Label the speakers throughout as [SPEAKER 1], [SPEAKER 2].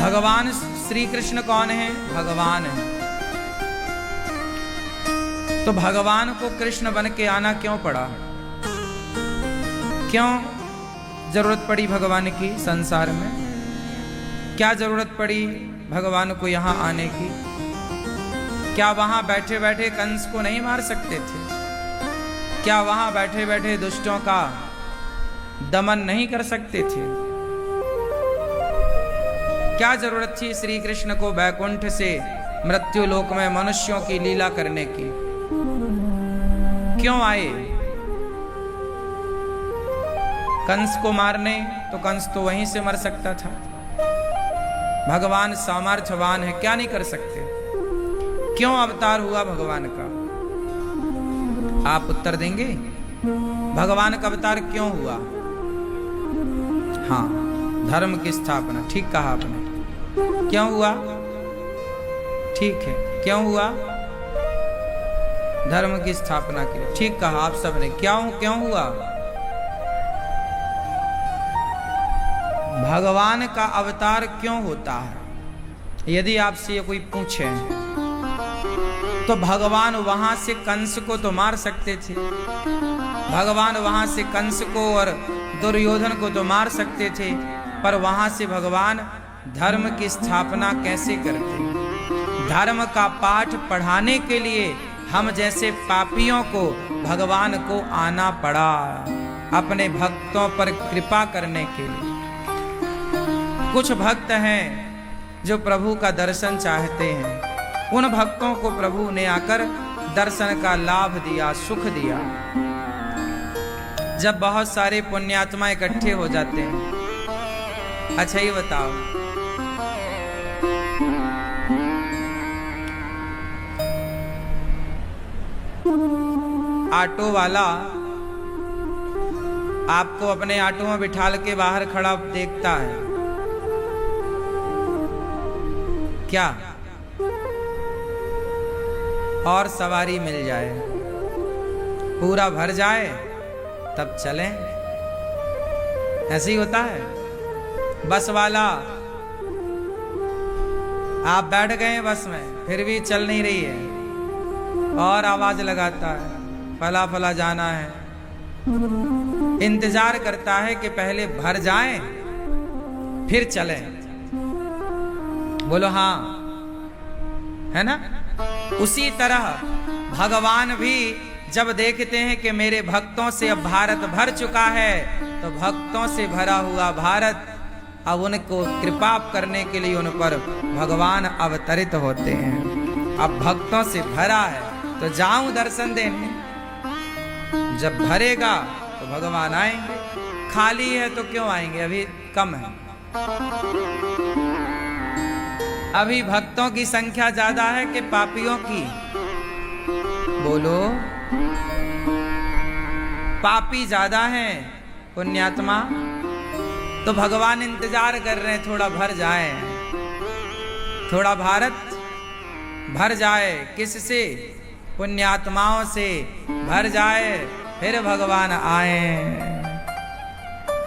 [SPEAKER 1] भगवान श्री कृष्ण कौन है? भगवान है। तो भगवान को कृष्ण बन के आना क्यों पड़ा? क्यों जरूरत पड़ी भगवान की संसार में? क्या जरूरत पड़ी भगवान को यहां आने की? क्या वहां बैठे बैठे कंस को नहीं मार सकते थे? क्या वहां बैठे बैठे दुष्टों का दमन नहीं कर सकते थे? क्या जरूरत थी श्री कृष्ण को वैकुंठ से मृत्यु लोक में मनुष्यों की लीला करने की? क्यों आए? कंस को मारने, तो कंस तो वहीं से मर सकता था। भगवान सामर्थ्यवान है, क्या नहीं कर सकते? क्यों अवतार हुआ भगवान का? आप उत्तर देंगे? भगवान का अवतार क्यों हुआ? हाँ, धर्म की स्थापना। ठीक कहा आपने। क्यों हुआ? ठीक है, क्यों हुआ? धर्म की स्थापना के लिए। ठीक कहा आप सबने। क्यों हुआ? भगवान का अवतार क्यों होता है? यदि आपसे ये कोई पूछे तो भगवान वहां से कंस को तो मार सकते थे, भगवान वहां से कंस को और दुर्योधन को तो मार सकते थे, पर वहां से भगवान धर्म की स्थापना कैसे करते? धर्म का पाठ पढ़ाने के लिए हम जैसे पापियों को भगवान को आना पड़ा, अपने भक्तों पर कृपा करने के लिए। कुछ भक्त हैं जो प्रभु का दर्शन चाहते हैं, उन भक्तों को प्रभु ने आकर दर्शन का लाभ दिया, सुख दिया। जब बहुत सारे पुण्यात्मा इकट्ठे हो जाते हैं, अच्छा ये बताओ, ऑटो वाला आपको अपने ऑटो में बिठाल के बाहर खड़ा देखता है, क्या? और सवारी मिल जाए, पूरा भर जाए, तब चलें। ऐसे ही होता है। बस वाला, आप बैठ गए बस में, फिर भी चल नहीं रही है, और आवाज लगाता है, फला फला जाना है। इंतजार करता है कि पहले भर जाए फिर चलें। बोलो हाँ, है ना? उसी तरह भगवान भी जब देखते हैं कि मेरे भक्तों से अब भारत भर चुका है, तो भक्तों से भरा हुआ भारत अब उनको कृपा करने के लिए उन पर भगवान अवतरित होते हैं। अब भक्तों से भरा है तो जाऊं दर्शन देने। जब भरेगा तो भगवान आएंगे, खाली है तो क्यों आएंगे? अभी कम है, अभी भक्तों की संख्या ज्यादा है कि पापियों की? बोलो, पापी ज्यादा हैं, पुण्यात्मा तो भगवान इंतजार कर रहे हैं थोड़ा भर जाए, थोड़ा भारत भर जाए। किससे? पुण्यात्माओं से भर जाए, फिर भगवान आए,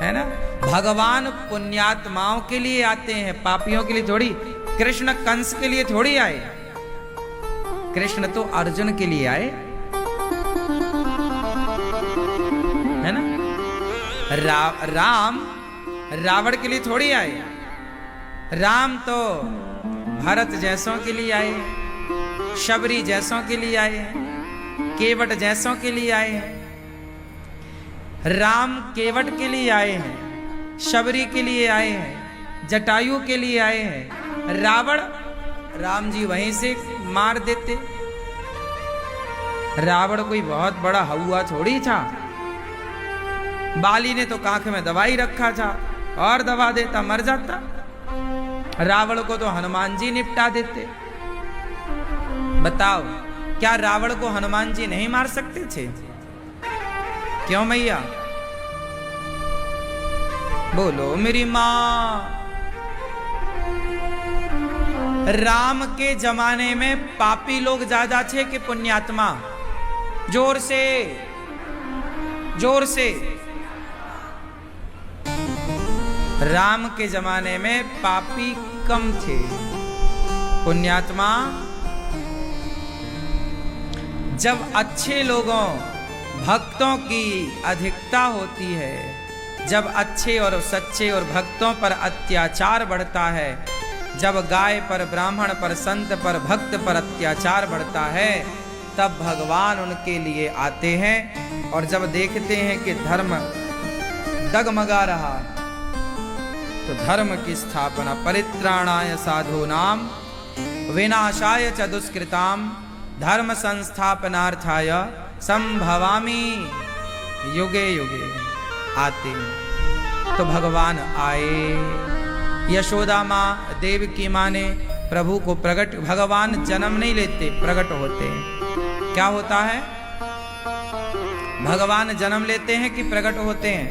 [SPEAKER 1] है ना? भगवान पुण्यात्माओं के लिए आते हैं, पापियों के लिए थोड़ी। कृष्ण कंस के लिए थोड़ी आए, कृष्ण तो अर्जुन के लिए आए, है ना? राम रावण के लिए थोड़ी आए, राम तो भरत जैसों के लिए आए, शबरी जैसों के लिए आए, केवट जैसों के लिए आए हैं। राम केवट के लिए आए हैं, शबरी के लिए आए हैं, जटायु के लिए आए हैं। रावण, राम जी वहीं से मार देते। रावण कोई बहुत बड़ा हवा थोड़ी था, बाली ने तो कांख में दवाई रखा था और दबा देता, मर जाता। रावण को तो हनुमान जी निपटा देते। बताओ, क्या रावण को हनुमान जी नहीं मार सकते थे? क्यों मैया? बोलो मेरी मां। राम के जमाने में पापी लोग ज्यादा थे कि पुण्यात्मा? जोर से, जोर से। राम के जमाने में पापी कम थे। पुण्यात्मा, जब अच्छे लोगों भक्तों की अधिकता होती है, जब अच्छे और सच्चे और भक्तों पर अत्याचार बढ़ता है, जब गाय पर, ब्राह्मण पर, संत पर, भक्त पर अत्याचार बढ़ता है, तब भगवान उनके लिए आते हैं। और जब देखते हैं कि धर्म डगमगा रहा, तो धर्म की स्थापना, परित्राणाय साधूनाम विनाशाय च दुष्कृताम धर्म संस्थापनार्थाय संभवामि युगे युगे, आते हैं। तो भगवान आए। यशोदा माँ, देवकी माँ ने प्रभु को प्रकट, भगवान जन्म नहीं लेते, प्रकट होते हैं। क्या होता है? भगवान जन्म लेते हैं कि प्रकट होते हैं?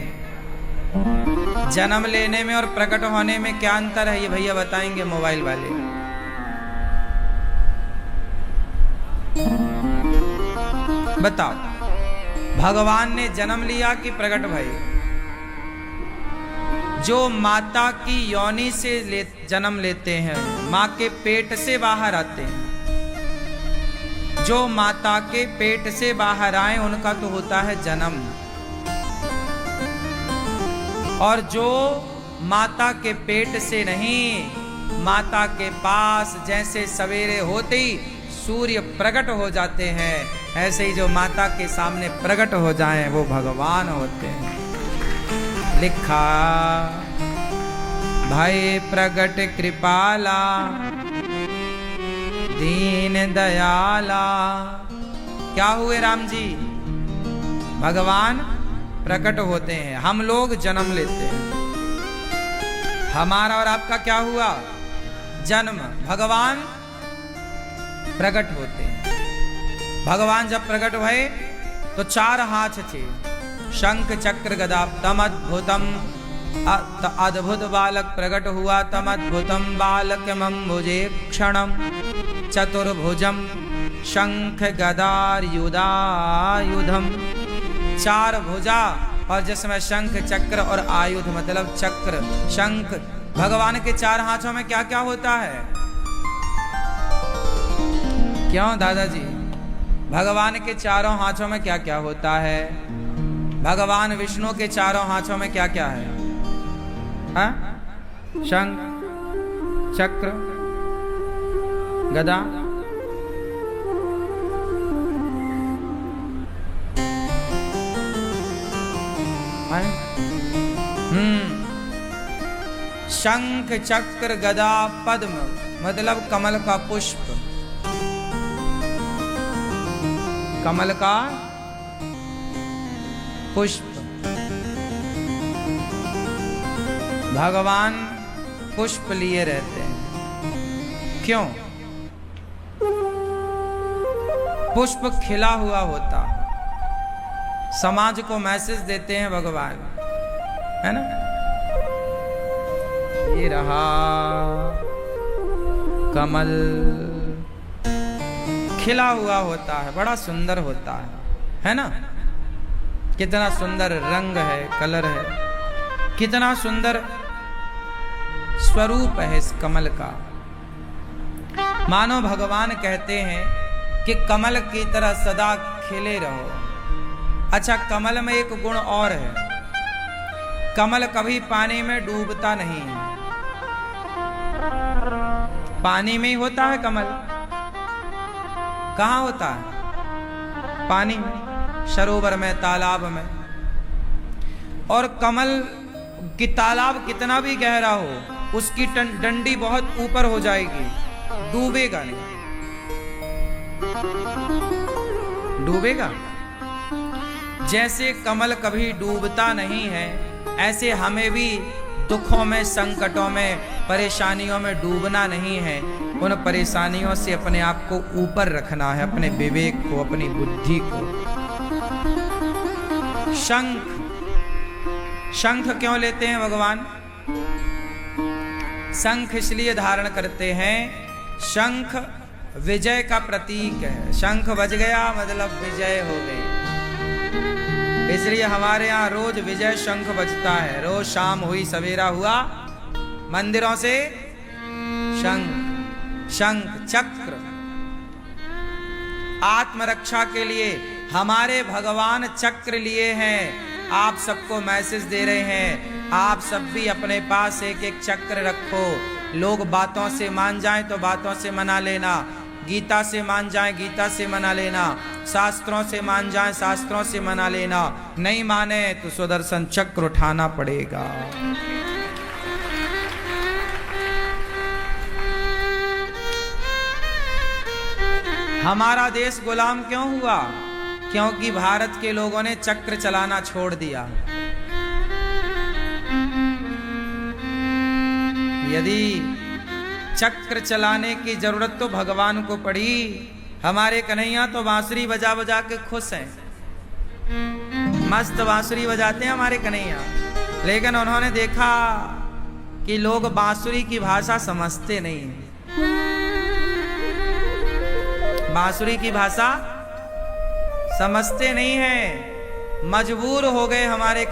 [SPEAKER 1] जन्म लेने में और प्रकट होने में क्या अंतर है, ये भैया बताएंगे मोबाइल वाले। बताओ, भगवान ने जन्म लिया कि प्रकट भई? जो माता की योनि से जन्म लेते हैं, माँ के पेट से बाहर आते हैं, जो माता के पेट से बाहर आए उनका तो होता है जन्म। और जो माता के पेट से नहीं, माता के पास जैसे सवेरे होते ही सूर्य प्रकट हो जाते हैं, ऐसे ही जो माता के सामने प्रकट हो जाएं वो भगवान होते हैं। लिखा, भय प्रगट कृपाला दीन दयाला। क्या हुए राम जी? भगवान प्रकट होते हैं, हम लोग जन्म लेते हैं। हमारा और आपका क्या हुआ? जन्म। भगवान प्रकट होते हैं। भगवान जब प्रकट हुए तो 4 हाथ थे, शंख चक्र गदा। तम अद्भुतम, अद्भुत बालक प्रकट हुआ। तम अद्भुतम बालक मम्बुजे क्षणम चतुर्भुजम शंख गदायुधायुधम। 4 भुजा और जिसमें शंख चक्र और आयुध, मतलब चक्र शंख। भगवान के 4 हाथों में क्या क्या होता है? क्यों दादाजी? भगवान के 4 हाथों में क्या क्या होता है? भगवान विष्णु के 4 हाथों में क्या क्या है? हाँ? शंख चक्र गदा। शंख चक्र गदा पद्म, मतलब कमल का पुष्प। कमल का पुष्प। भगवान पुष्प लिए रहते हैं। क्यों? पुष्प खिला हुआ होता, समाज को मैसेज देते हैं भगवान, है ना? ये रहा कमल, खिला हुआ होता है, बड़ा सुंदर होता है ना? कितना सुंदर रंग है, कलर है, कितना सुंदर स्वरूप है इस कमल का। मानो भगवान कहते हैं कि कमल की तरह सदा खिले रहो। अच्छा, कमल में एक गुण और है, कमल कभी पानी में डूबता नहीं है। पानी में ही होता है कमल। कहाँ होता है? पानी में, सरोवर में, तालाब में। और कमल की तालाब कितना भी गहरा हो, उसकी डंडी बहुत ऊपर हो जाएगी, डूबेगा नहीं। डूबेगा? जैसे कमल कभी डूबता नहीं है, ऐसे हमें भी दुखों में, संकटों में, परेशानियों में डूबना नहीं है। उन परेशानियों से अपने आप को ऊपर रखना है, अपने विवेक को, अपनी बुद्धि को। शंख, शंख क्यों लेते हैं भगवान? शंख इसलिए धारण करते हैं, शंख विजय का प्रतीक है। शंख बज गया मतलब विजय हो गई। इसलिए हमारे यहाँ रोज विजय शंख बजता है। रोज शाम हुई, सवेरा हुआ, मंदिरों से शंख, शंख चक्र। आत्मरक्षा के लिए हमारे भगवान चक्र लिए हैं। आप सबको मैसेज दे रहे हैं, आप सब भी अपने पास एक एक चक्र रखो। लोग बातों से मान जाएं तो बातों से मना लेना, गीता से मान जाएं गीता से मना लेना, शास्त्रों से मान जाएं शास्त्रों से मना लेना। नहीं माने तो सुदर्शन चक्र उठाना पड़ेगा। हमारा देश गुलाम क्यों हुआ? क्योंकि भारत के लोगों ने चक्र चलाना छोड़ दिया। यदि चक्र चलाने की जरूरत तो भगवान को पड़ी, हमारे कन्हैया तो बांसुरी बजा बजा के खुश हैं, मस्त बांसुरी बजाते हैं हमारे कन्हैया। लेकिन उन्होंने देखा कि लोग बांसुरी की भाषा समझते नहीं हैं, बांसुरी की भाषा समझते नहीं हैं। मजबूर हो गए हमारे